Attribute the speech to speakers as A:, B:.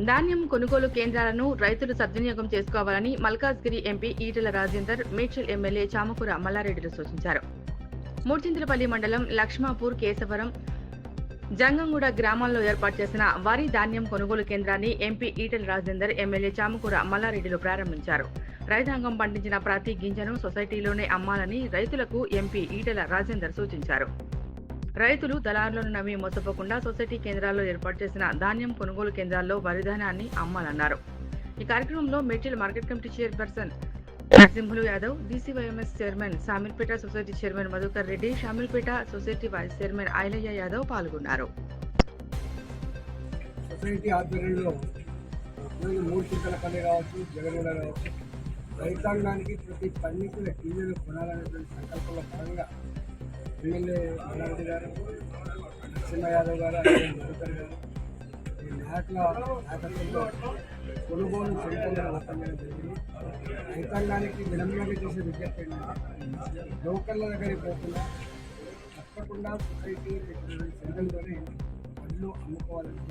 A: ధాన్యం కొనుగోలు కేంద్రాలను రైతులు సద్వినియోగం చేసుకోవాలని మల్కాజ్గిరి ఎంపీ ఈటెల రాజేందర్, మేడ్చల్ ఎమ్మెల్యే చామకూర మల్లారెడ్డిలు సూచించారు. మూర్చింతలపల్లి మండలం లక్ష్మాపూర్, కేశవరం, జంగంగూడ గ్రామాల్లో ఏర్పాటు చేసిన వరి ధాన్యం కొనుగోలు కేంద్రాన్ని ఎంపీ ఈటెల రాజేందర్, ఎమ్మెల్యే చామకూర మల్లారెడ్డిలు ప్రారంభించారు. రైతాంగం పండించిన ప్రతి గింజను సొసైటీలోనే అమ్మాలని రైతులకు ఎంపీ ఈటెల రాజేందర్ సూచించారు. రైతులు దళారులను నమ్మి మోసపోకుండా సొసైటీ కేంద్రాల్లో ఏర్పాటు చేసిన ధాన్యం కొనుగోలు కేంద్రాల్లో వరి ధాన్యాన్ని అమ్మాలన్నారు. ఈ కార్యక్రమంలో Medchal market committee chairperson Narasimhulu Yadav, DCYMS chairman Shamirpet, society chairman Madhukar Reddy, Shamirpet society vice chairman Ailaiah Yadav పాల్గొన్నారు.
B: సొసైటీ ఆధ్వర్యంలో మూర్చింతలపల్లి కావచ్చు, జగన్గూడ కావచ్చు, రైతాంగానికి ప్రతి పండించిన గింజలు కొనాలనేటువంటి సంకల్పంలో భాగంగా ఎమ్మెల్యే మల్లారెడ్డి గారు, నరసింహ యాదవ్ గారు, మధుకర్ గారు ఈ నాయకత్వంలో కొనుగోలు సెంటర్లను ఓపెన్ చేయడం జరిగింది. రైతాంగానికి విలంబింగా చేసే విజ్ఞప్తి ఏంటంటే లోకల్ల దగ్గరికి పోకుండా తప్పకుండా సొసైటీ సెంటర్లోనే వడ్లు అమ్ముకోవాలని